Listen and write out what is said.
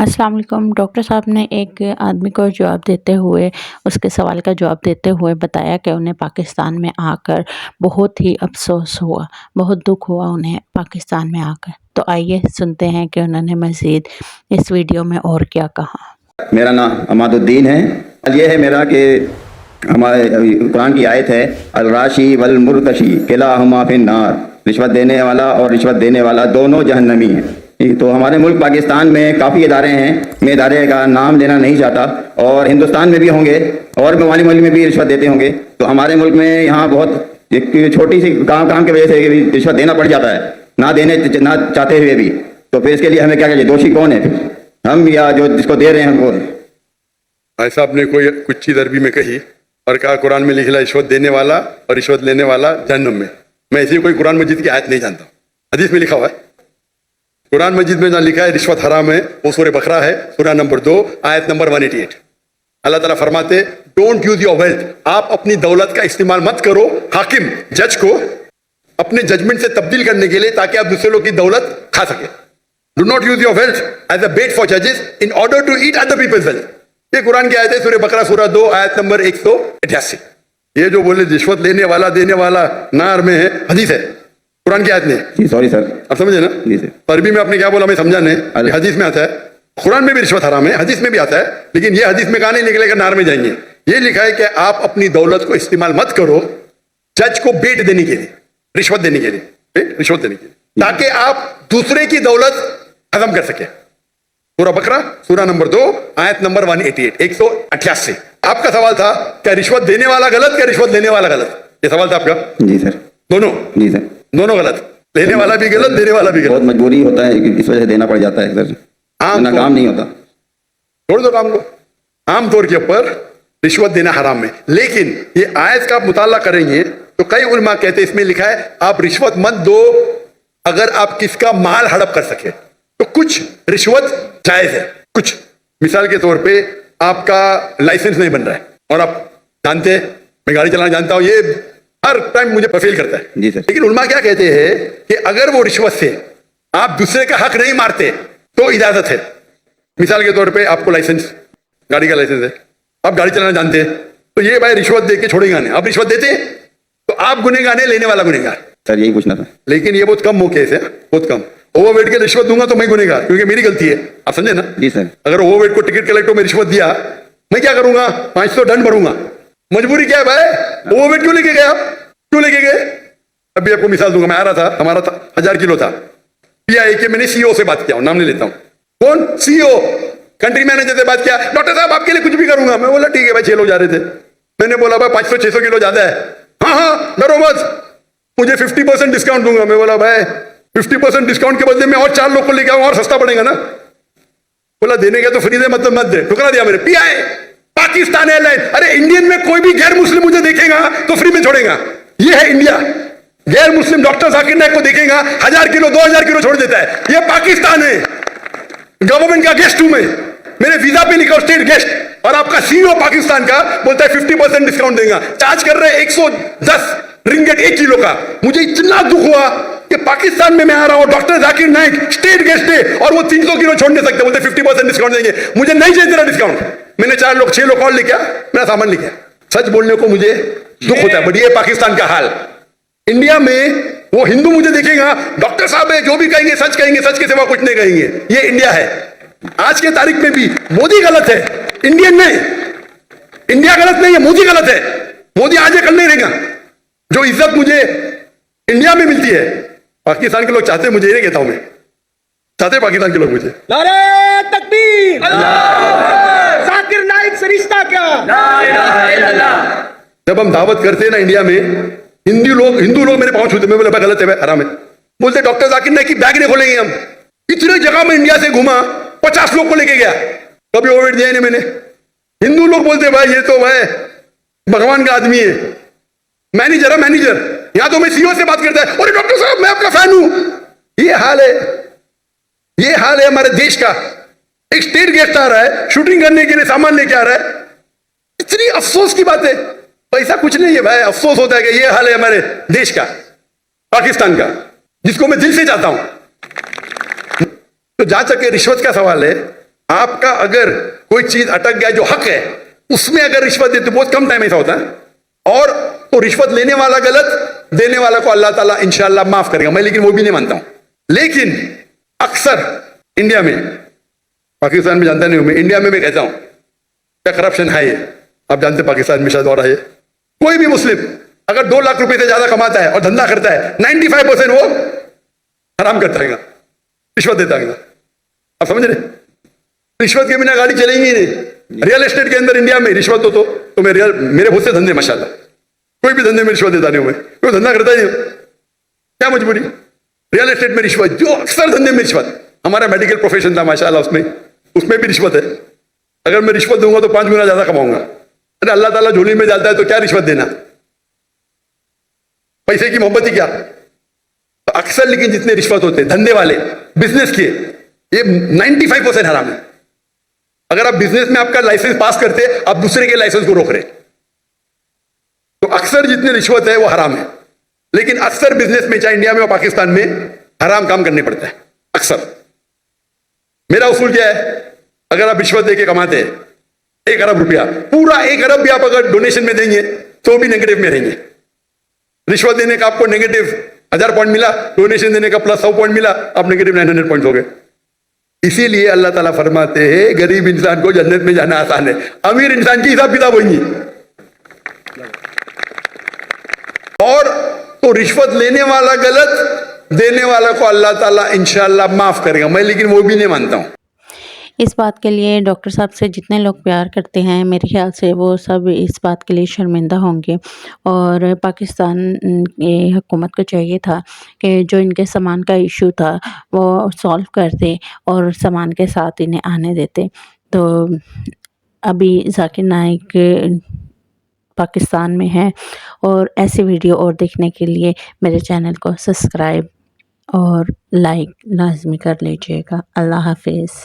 अस्सलाम वालेकुम। डॉक्टर साहब ने एक आदमी को जवाब देते हुए उसके सवाल का जवाब देते हुए बताया कि उन्हें पाकिस्तान में आकर बहुत ही अफ़सोस हुआ, बहुत दुःख हुआ उन्हें पाकिस्तान में आकर। तो आइए सुनते हैं कि उन्होंने मज़ीद इस वीडियो में और क्या कहा। मेरा नाम अमादुद्दीन है। ये है मेरा कि हमारे कुरान की आयत है, अल राशी वल मुर्तशी किलाहुमा फिन्नार, रिश्वत देने वाला और रिश्वत देने वाला दोनों जहन्नमी हैं। तो हमारे मुल्क पाकिस्तान में काफ़ी इदारे हैं, मैं इदारे का नाम लेना नहीं चाहता, और हिंदुस्तान में भी होंगे और मवाली मुल्क में भी रिश्वत देते होंगे। तो हमारे मुल्क में यहाँ बहुत एक छोटी सी काम की वजह से रिश्वत देना पड़ जाता है, ना चाहते हुए भी। तो फिर इसके लिए हमें क्या चाहिए? दोषी कौन है, हम या जो जिसको दे रहे हैं वो? भाई साहब ने कोई कुछ चीज अरबी में कही और कहा कुरान में लिखा रिश्वत देने वाला और रिश्वत लेने वाला जहन्नम में। मैं ऐसी कोई कुरान मजीद की आयत नहीं जानता, हदीस में लिखा हुआ है। कुरान मजीद में जहाँ लिखा है रिश्वत हराम है वो सूरह बकरा है, सूरह नंबर 2 आयत नंबर 188। अल्लाह ताला फरमाते डोंट यूज योर वेल्थ, आप अपनी दौलत का इस्तेमाल मत करो हाकिम जज को अपने जजमेंट से तब्दील करने के लिए, ताकि आप दूसरे लोग की दौलत खा सके। Do not use your wealth as a bait for जजेस in order to eat other people's wealth. ये कुरान की आयत है, सूरह बकरा सूरह 2 आयत नंबर 188। ये जो बोले रिश्वत लेने वाला देने वाला नार में है, हदीस है, कुरान की आयत नहीं। सॉरी सर, आप समझे ना? जी सर। अरबी में आपने क्या बोला मैं समझा नहीं। हदीस में आता है, कुरान में भी रिश्वत हराम है, हदीस में भी आता है, लेकिन ये हदीस में कहा नहीं निकलेगा नार में जाएंगे। ये लिखा है कि आप अपनी दौलत को इस्तेमाल मत करो जज को बेट देने के लिए, रिश्वत देने के लिए, रिश्वत देने के लिए, ताकि आप दूसरे की दौलत खत्म कर सके। सूरह बकरा सूरह नंबर 2 आयत नंबर 188। आपका सवाल था क्या रिश्वत देने वाला गलत, क्या रिश्वत लेने वाला गलत? ये सवाल था आपका? जी सर। दोनों? जी सर, दोनों गलत, लेने वाला भी गलत, देने वाला भी गलत। बहुत मजबूरी होता है, इस वजह से देना पड़ जाता है सर, काम नहीं होता। छोड़ दो काम को। आमतौर के ऊपर रिश्वत देना हराम है, लेकिन ये आयत का आप मुताला करेंगे तो कई उलमा कहते हैं इसमें लिखा है आप रिश्वत मत दो अगर आप किसका माल हड़प कर सके। तो कुछ रिश्वत जायज है, कुछ मिसाल के तौर पे आपका लाइसेंस नहीं बन रहा है और आप जानते हैं मैं गाड़ी चलाना जानता हूं, ये हर टाइम मुझे फेल करता है। जी सर। लेकिन उलमा क्या कहते हैं कि अगर वो रिश्वत से आप दूसरे का हक नहीं मारते तो इजाजत है। मिसाल के तौर पे आपको लाइसेंस, गाड़ी का लाइसेंस है, आप गाड़ी चलाना जानते हैं, तो ये भाई रिश्वत दे के छोड़ेगा नहीं। आप रिश्वत देते तो आप गुनहगार नहीं, लेने वाला गुनहगार। सर यही पूछना था। लेकिन ये बहुत कम मौके से, बहुत कम। ओवरवेट के रिश्वत दूंगा तो मैं गुनहगार, क्योंकि मेरी गलती है। आप समझे ना? जी सर। अगर ओवरवेट को टिकट कलेक्टर में रिश्वत दिया, मैं क्या करूंगा? 500 दंड भरूंगा। मजबूरी क्या है भाई? ओवरवेट क्यों लेके गए आप? क्यों लेके गए? अभी आपको मिसाल दूंगा। मैं आ रहा था, हमारा 1000 किलो था, पीआई के मैंने सीईओ से बात किया, नाम नहीं लेता हूं, कौन? सीईओ, कंट्री मैनेजर से बात किया, डॉक्टर साहब आपके लिए कुछ भी करूंगा। मैं बोला ठीक है भाई, 6 लोग जा रहे थे। मैंने बोला भाई 500-600 किलो ज्यादा है। हाँ डरो मत, मुझे 50% डिस्काउंट दूंगा। मैं बोला भाई 50% डिस्काउंट के बदले में और 4 लोग को लेके आऊंगा और सस्ता पड़ेगा ना। बोला देने का तो फ्री दे, मतलब मत दे। ठुकरा दिया मेरे। पीआई पाकिस्तान एयरलाइन, अरे इंडियन में कोई भी गैर मुस्लिम मुझे देखेगा तो फ्री में छोड़ेगा। ये है इंडिया। गैर मुस्लिम डॉक्टर जाकिर नाइक को देखेगा 1000 किलो 2000 किलो छोड़ देता है। ये पाकिस्तान है, गवर्नमेंट का गेस्ट हूं मैं, मेरे वीजा पे लिखा स्टेट गेस्ट, और आपका सीईओ पाकिस्तान का बोलता है 50% डिस्काउंट देगा। चार्ज कर रहे 110 रिंगेट 1 किलो का। मुझे इतना दुख हुआ कि पाकिस्तान में मैं आ रहा हूं, doctor Zakir Naik state guest है, और वो 300 किलो छोड़ नहीं सकते, बोलते 50% डिस्काउंट देंगे। मुझे नहीं चाहिए तेरा डिस्काउंट। मैंने 4 लोग 6 लोग और लेके मेरा सामान लेके। सच बोलने को मुझे दुख होता है, बट ये पाकिस्तान का हाल। इंडिया में वो हिंदू मुझे देखेगा, डॉक्टर साहब है, जो भी कहेंगे सच कहेंगे, सच के सिवा कुछ नहीं कहेंगे। ये इंडिया है। आज के तारीख में भी मोदी गलत है, इंडियन नहीं। इंडिया गलत नहीं है, मोदी गलत है। मोदी आज कल नहीं रहेगा। जो इज्जत मुझे इंडिया में मिलती है, पाकिस्तान के लोग चाहते, मुझे ये नहीं कहता हूं मैं, चाहते पाकिस्तान के लोग मुझे। नारे तकबीर, जाकिर नाइक से रिश्ता क्या? जब हम दावत करते हैं ना इंडिया में, हिंदू लोग मेरे पांव छूते, मैं बोला गलत है भाई, हराम है। बोलते डॉक्टर जाकिर नाइक की बैग नहीं खोलेंगे हम। इतने जगह में इंडिया से घुमा, 50 लोग को लेके गया, कभी ओवरवेट दिया नहीं मैंने। हिंदू लोग बोलते भाई ये तो भाई भगवान का आदमी है, मैनेजर है मैनेजर। यहां तो मैं सीईओ से बात करता है, अरे डॉक्टर साहब मैं आपका फैन हूं। ये हाल है, ये हाल है हमारे देश का। एक स्टेट गेस्ट आ रहा है, शूटिंग करने के लिए सामान लेके आ रहा है। इतनी अफसोस की बात है, पैसा कुछ नहीं है भाई। अफसोस होता है कि ये हाल है हमारे देश का, पाकिस्तान का, जिसको मैं दिल से चाहता हूं। तो जहां तक रिश्वत का सवाल है, आपका अगर कोई चीज अटक गया जो हक है उसमें अगर रिश्वत देते, बहुत कम टाइम ऐसा होता है, और तो रिश्वत लेने वाला गलत, देने वाला को अल्लाह ताला इंशाअल्लाह माफ करेगा। मैं लेकिन वो भी नहीं मानता हूं। लेकिन अक्सर इंडिया में, पाकिस्तान में जानता नहीं हूं मैं, इंडिया में मैं कहता हूं क्या करप्शन है ये, आप जानते पाकिस्तान में शायद हो रहा है। कोई भी मुस्लिम अगर 2 लाख रुपए से ज्यादा कमाता है और धंधा करता है, 95% वो हराम करता है, रिश्वत देता है। आप समझ रहे? रिश्वत के बिना गाड़ी चलेगी ही नहीं। रियल एस्टेट के अंदर इंडिया में रिश्वत हो तो मैं मेरे बहुत से धंधे माशाल्लाह, कोई भी धंधे में रिश्वत देता नहीं हूं मैं, कोई धंधा करता ही नहीं, क्या मजबूरी। रियल एस्टेट में रिश्वत, जो अक्सर धंधे में रिश्वत। हमारा मेडिकल प्रोफेशन था माशाल्लाह, उसमें भी रिश्वत है। अगर मैं रिश्वत दूंगा तो 5 गुना ज्यादा कमाऊंगा। अरे अल्लाह ताला झोली में डालता है तो क्या रिश्वत देना, पैसे की मोहब्बत ही क्या। तो अक्सर लेकिन जितने रिश्वत होते हैं धंधे वाले, बिजनेस के, ये 95% हराम है। अगर आप बिजनेस में आपका लाइसेंस पास करते, आप दूसरे के लाइसेंस को रोक रहे, तो अक्सर जितनी रिश्वत है वो हराम है। लेकिन अक्सर बिजनेस में, चाहे इंडिया में और पाकिस्तान में, हराम काम करने पड़ता है अक्सर। मेरा उसूल क्या है, अगर आप रिश्वत देके कमाते हैं 1 अरब रुपया, पूरा 1 अरब भी आप अगर डोनेशन में देंगे तो भी नेगेटिव में रहेंगे। रिश्वत देने का आपको नेगेटिव 1000 पॉइंट मिला, डोनेशन देने का प्लस 100 पॉइंट मिला, आप नेगेटिव 900 पॉइंट हो गए। इसीलिए अल्लाह ताला फरमाते हैं गरीब इंसान को जन्नत में जाना आसान है, अमीर इंसान की हिसाब किताब होगी। और तो रिश्वत लेने वाला गलत, देने वाला को अल्लाह ताला इंशाअल्लाह माफ करेगा। मैं लेकिन वो भी नहीं मानता हूं। इस बात के लिए डॉक्टर साहब से जितने लोग प्यार करते हैं, मेरे ख्याल से वो सब इस बात के लिए शर्मिंदा होंगे। और पाकिस्तान की हुकूमत को चाहिए था कि जो इनके सामान का इशू था वो सॉल्व करते और सामान के साथ इन्हें आने देते। तो अभी जाकिर नाइक पाकिस्तान में है, और ऐसी वीडियो और देखने के लिए मेरे चैनल को सब्सक्राइब और लाइक लाजमी कर लीजिएगा। अल्लाह हाफिज़।